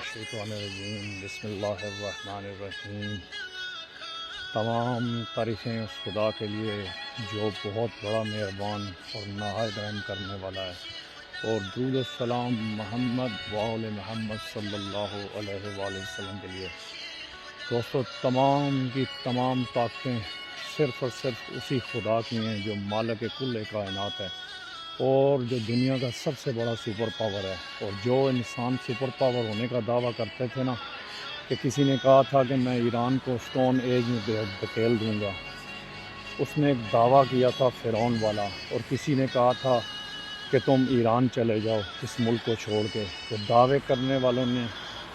الشیطان الرجیم بسم اللہ الرحمن الرحیم۔ تمام تعریفیں اس خدا کے لیے جو بہت بڑا مہربان اور نہایت رحم کرنے والا ہے، اور درود السلام محمد وآل محمد صلی اللہ علیہ وآلہ وسلم کے لیے۔ دوستو، تمام کی تمام طاقتیں صرف اور صرف اسی خدا کی ہیں جو مالک کل کائنات ہے، اور جو دنیا کا سب سے بڑا سپر پاور ہے۔ اور جو انسان سپر پاور ہونے کا دعویٰ کرتے تھے نا، کہ کسی نے کہا تھا کہ میں ایران کو سٹون ایج میں دھکیل دوں گا، اس نے ایک دعویٰ کیا تھا فرعون والا، اور کسی نے کہا تھا کہ تم ایران چلے جاؤ اس ملک کو چھوڑ کے۔ تو دعوے کرنے والوں نے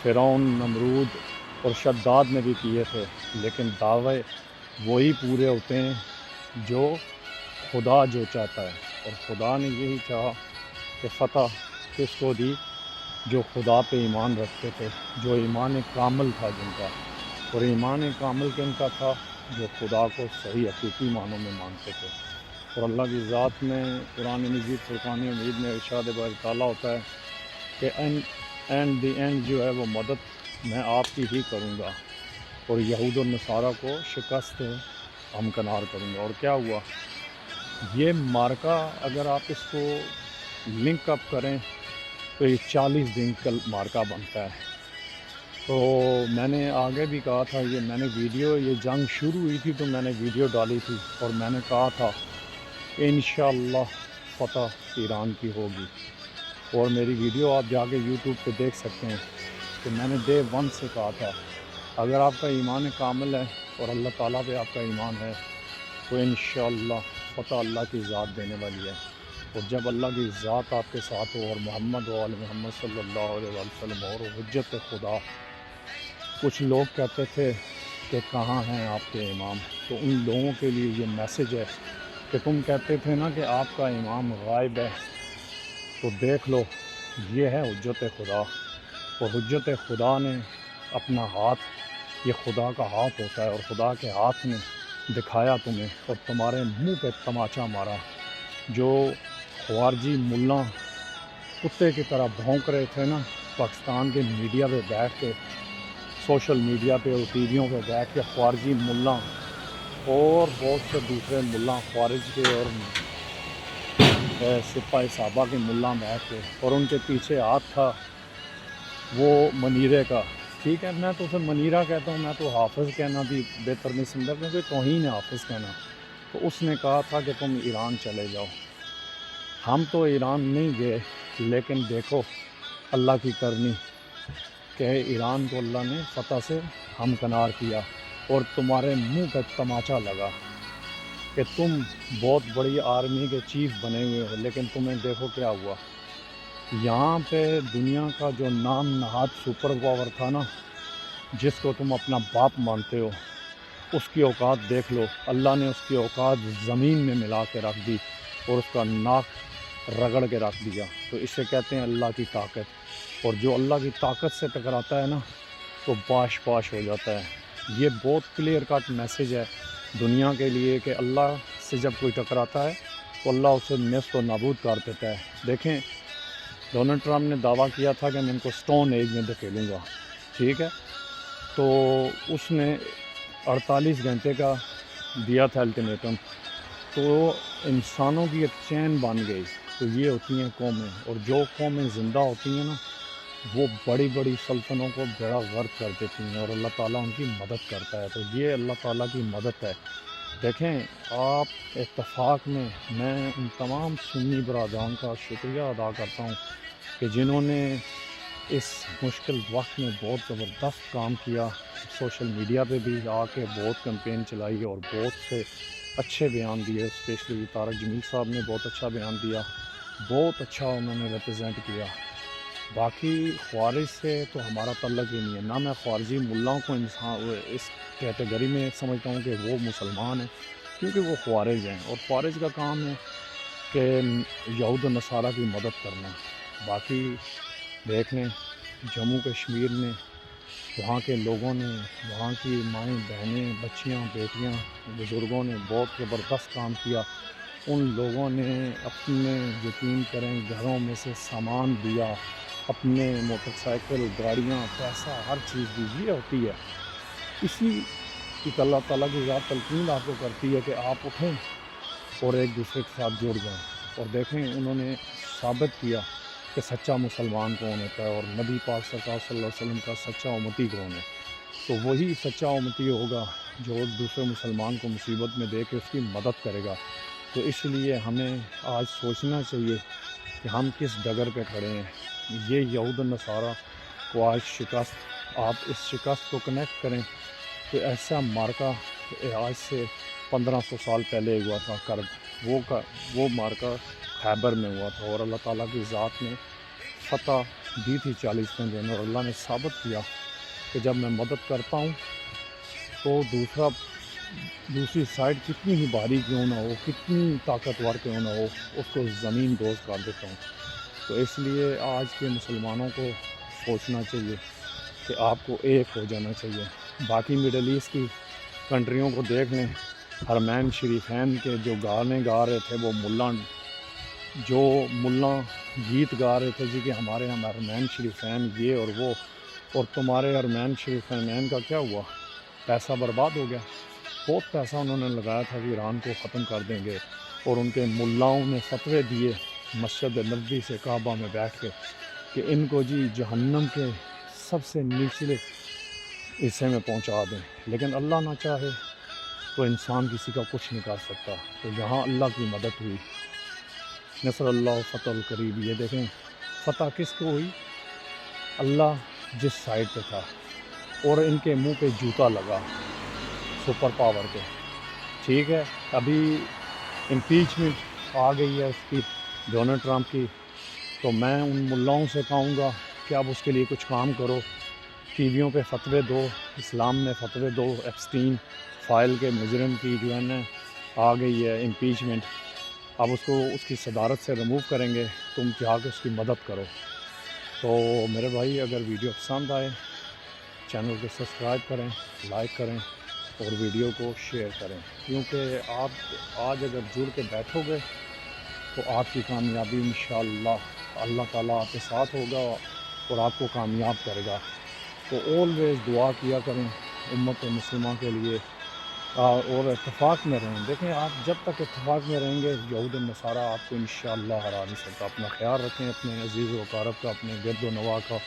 فرعون، نمرود اور شداد نے بھی کیے تھے، لیکن دعوے وہی پورے ہوتے ہیں جو خدا جو چاہتا ہے۔ اور خدا نے یہی چاہا کہ فتح کس کو دی؟ جو خدا پہ ایمان رکھتے تھے، جو ایمان کامل تھا جن کا۔ اور ایمان کامل کن کا تھا؟ جو خدا کو صحیح حقیقی معنوں میں مانتے تھے۔ اور اللہ کی ذات میں قرآن مجید فرقان حمید میں ارشاد باری تعالیٰ ہوتا ہے کہ اینڈ دی اینڈ جو ہے وہ مدد میں آپ کی ہی کروں گا، اور یہود و نصارہ کو شکست ہمکنار کروں گا۔ اور کیا ہوا؟ یہ مارکا اگر آپ اس کو لنک اپ کریں تو یہ 40 دن کا مارکا بنتا ہے۔ تو میں نے آگے بھی کہا تھا، میں نے ویڈیو، یہ جنگ شروع ہوئی تھی تو میں نے ویڈیو ڈالی تھی، اور میں نے کہا تھا کہ انشاءاللہ فتح ایران کی ہوگی۔ اور میری ویڈیو آپ جا کے یوٹیوب پہ دیکھ سکتے ہیں کہ میں نے ڈے 1 سے کہا تھا، اگر آپ کا ایمان کامل ہے اور اللہ تعالیٰ پہ آپ کا ایمان ہے تو انشاءاللہ فتح اللہ کی ذات دینے والی ہے۔ اور جب اللہ کی ذات آپ کے ساتھ ہو، اور محمد و آل محمد صلی اللہ علیہ وسلم اور حجت خدا، کچھ لوگ کہتے تھے کہ کہاں ہیں آپ کے امام؟ تو ان لوگوں کے لیے یہ میسج ہے کہ تم کہتے تھے نا کہ آپ کا امام غائب ہے، تو دیکھ لو، یہ ہے حجت خدا۔ اور حجت خدا نے اپنا ہاتھ، یہ خدا کا ہاتھ ہوتا ہے، اور خدا کے ہاتھ نے دکھایا تمہیں، اور تمہارے منہ پہ تماچا مارا۔ جو خوارجی ملا کتے کی طرح بھونک رہے تھے نا پاکستان کے میڈیا پہ بیٹھ کے، سوشل میڈیا پہ اور ٹی ویوں پہ بیٹھ کے، خوارجی ملا اور بہت سے دوسرے ملا خوارج کے اور سپاہ صحابہ کے ملا بیٹھ کے، اور ان کے پیچھے ہاتھ تھا وہ منیرے کا۔ ٹھیک ہے، میں تو اسے منیرہ کہتا ہوں، میں تو حافظ کہنا بھی بہتر نہیں سمجھا، کیونکہ توہین ہے حافظ کہنا۔ تو اس نے کہا تھا کہ تم ایران چلے جاؤ۔ ہم تو ایران نہیں گئے، لیکن دیکھو اللہ کی کرنی کہ ایران کو اللہ نے فتح سے ہمکنار کیا، اور تمہارے منہ پہ تماچا لگا کہ تم بہت بڑی آرمی کے چیف بنے ہوئے ہو، لیکن تمہیں دیکھو کیا ہوا۔ یہاں پہ دنیا کا جو نام نہاد سپر پاور تھا نا، جس کو تم اپنا باپ مانتے ہو، اس کی اوقات دیکھ لو، اللہ نے اس کی اوقات زمین میں ملا کے رکھ دی، اور اس کا ناک رگڑ کے رکھ دیا۔ تو اسے کہتے ہیں اللہ کی طاقت۔ اور جو اللہ کی طاقت سے ٹکراتا ہے نا تو باش باش ہو جاتا ہے۔ یہ بہت کلیئر کٹ میسج ہے دنیا کے لیے کہ اللہ سے جب کوئی ٹکراتا ہے تو اللہ اسے نیست و نابود کر دیتا ہے۔ دیکھیں، ڈونلڈ ٹرمپ نے دعویٰ کیا تھا کہ میں ان کو سٹون ایج میں دھکیلوں گا، ٹھیک ہے، تو اس نے 48 گھنٹے کا دیا تھا الٹیمیٹم، تو انسانوں کی ایک چین بن گئی۔ تو یہ ہوتی ہیں قومیں، اور جو قومیں زندہ ہوتی ہیں نا وہ بڑی بڑی سلطنوں کو بیڑا غرق کر دیتی ہیں، اور اللہ تعالیٰ ان کی مدد کرتا ہے۔ تو یہ اللہ تعالیٰ کی مدد ہے۔ دیکھیں، آپ اتفاق میں، میں ان تمام سنی برادران کا شکریہ ادا کرتا ہوں کہ جنہوں نے اس مشکل وقت میں بہت زبردست کام کیا، سوشل میڈیا پہ بھی آ کے بہت کمپین چلائی اور بہت سے اچھے بیان دیے۔ اسپیشلی طارق جمیل صاحب نے بہت اچھا بیان دیا، بہت اچھا انہوں نے ریپرزینٹ کیا۔ باقی خوارج سے تو ہمارا تعلق ہی نہیں ہے، نہ میں خوارجی ملاؤں کو اس کیٹیگری میں سمجھتا ہوں کہ وہ مسلمان ہیں، کیونکہ وہ خوارج ہیں، اور خوارج کا کام ہے کہ یہود و نصارہ کی مدد کرنا۔ باقی دیکھ لیں، جموں کشمیر میں وہاں کے لوگوں نے، وہاں کی مائیں بہنیں، بچیاں، بیٹیاں، بزرگوں نے بہت زبردست کام کیا۔ ان لوگوں نے اپنے، یقین کریں، گھروں میں سے سامان دیا، اپنے موٹر سائیکل، گاڑیاں، پیسہ، ہر چیز دیجیے ہوتی ہے۔ اسی کی اللہ تعالیٰ کی ذات تلقین آپ کو کرتی ہے کہ آپ اٹھیں اور ایک دوسرے کے ساتھ جڑ جائیں۔ اور دیکھیں انہوں نے ثابت کیا کہ سچا مسلمان کون ہوتا ہے اور نبی پاک سرکار صلی اللہ علیہ وسلم کا سچا امتی کون ہے۔ تو وہی سچا امتی ہوگا جو دوسرے مسلمان کو مصیبت میں دے کے اس کی مدد کرے گا۔ تو اس لیے ہمیں آج سوچنا چاہیے کہ ہم کس ڈگر پہ کھڑے ہیں۔ یہ یہود و نصارہ کو آج شکست، آپ اس شکست کو کنیکٹ کریں تو ایسا مارکا آج سے 1500 سال پہلے ہوا تھا کرب، وہ مارکا خیبر میں ہوا تھا، اور اللہ تعالیٰ کی ذات نے فتح دی تھی 40ویں دن، اور اللہ نے ثابت کیا کہ جب میں مدد کرتا ہوں تو دوسری سائڈ کتنی ہی بھاری کیوں نہ ہو، کتنی طاقتور کیوں نہ ہو، اس کو زمین دوز کر دیتا ہوں۔ تو اس لیے آج کے مسلمانوں کو سوچنا چاہیے کہ آپ کو ایک ہو جانا چاہیے۔ باقی مڈل ایسٹ کی کنٹریوں کو دیکھ لیں، حرمین شریفین کے جو گانے گا رہے تھے وہ ملا گیت گا رہے تھے جی کہ ہمارے حرمین شریفین یہ اور وہ، اور تمہارے حرمین شریفین کا کیا ہوا؟ پیسہ برباد ہو گیا۔ بہت پیسہ انہوں نے لگایا تھا کہ ایران کو ختم کر دیں گے، اور ان کے ملاؤں نے فتوے دیے مسجد نبوی سے کعبہ میں بیٹھ کے کہ ان کو جی جہنم کے سب سے نچلے حصے میں پہنچا دیں، لیکن اللہ نہ چاہے تو انسان کسی کا کچھ نہیں کر سکتا۔ تو یہاں اللہ کی مدد ہوئی، نصر اللہ فتح القریب۔ یہ دیکھیں فتح کس کو ہوئی؟ اللہ جس سائڈ پہ تھا، اور ان کے منہ پہ جوتا لگا سپر پاور کے۔ ٹھیک ہے، ابھی امپیچمنٹ آ گئی ہے اس کی، ڈونلڈ ٹرمپ کی، تو میں ان ملاؤں سے کہوں گا کہ اب اس کے لیے کچھ کام کرو، ٹی ویوں پہ فتوے دو، اسلام میں فتوے دو۔ ایپسٹین فائل کے مجرم کی جو ہے نا آ گئی ہے امپیچمنٹ، اب اس کو اس کی صدارت سے ریموو کریں گے، تم جا کے اس کی مدد کرو۔ تو میرے بھائی اگر ویڈیو پسند آئے چینل کو سبسکرائب کریں، لائک کریں اور ویڈیو کو شیئر کریں، کیونکہ آپ آج اگر جڑ کے بیٹھو گے تو آپ کی کامیابی انشاءاللہ اللہ تعالیٰ آپ کے ساتھ ہوگا اور آپ کو کامیاب کرے گا۔ تو آلویز دعا کیا کریں امت مسلمہ کے لیے، اور اتفاق میں رہیں۔ دیکھیں آپ جب تک اتفاق میں رہیں گے یہود و نصارہ آپ کو انشاءاللہ ہرا نہیں سکتا۔ اپنا خیال رکھیں، اپنے عزیز و اقارب کا، اپنے گرد و نواح کا،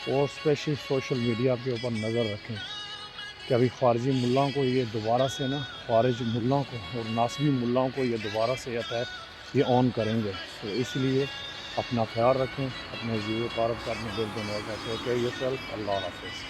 اور اسپیشلی سوشل میڈیا کے اوپر نظر رکھیں کہ ابھی خارجی ملاؤں کو یہ دوبارہ سے خارج ملاؤں کو اور ناسبی ملاؤں کو یہ دوبارہ سے یہ آن کریں گے۔ تو اس لیے اپنا خیال رکھیں، اپنے عزیز و اقارب کا، اپنے گرد و نواح کا۔ Take care yourself. اللہ حافظ۔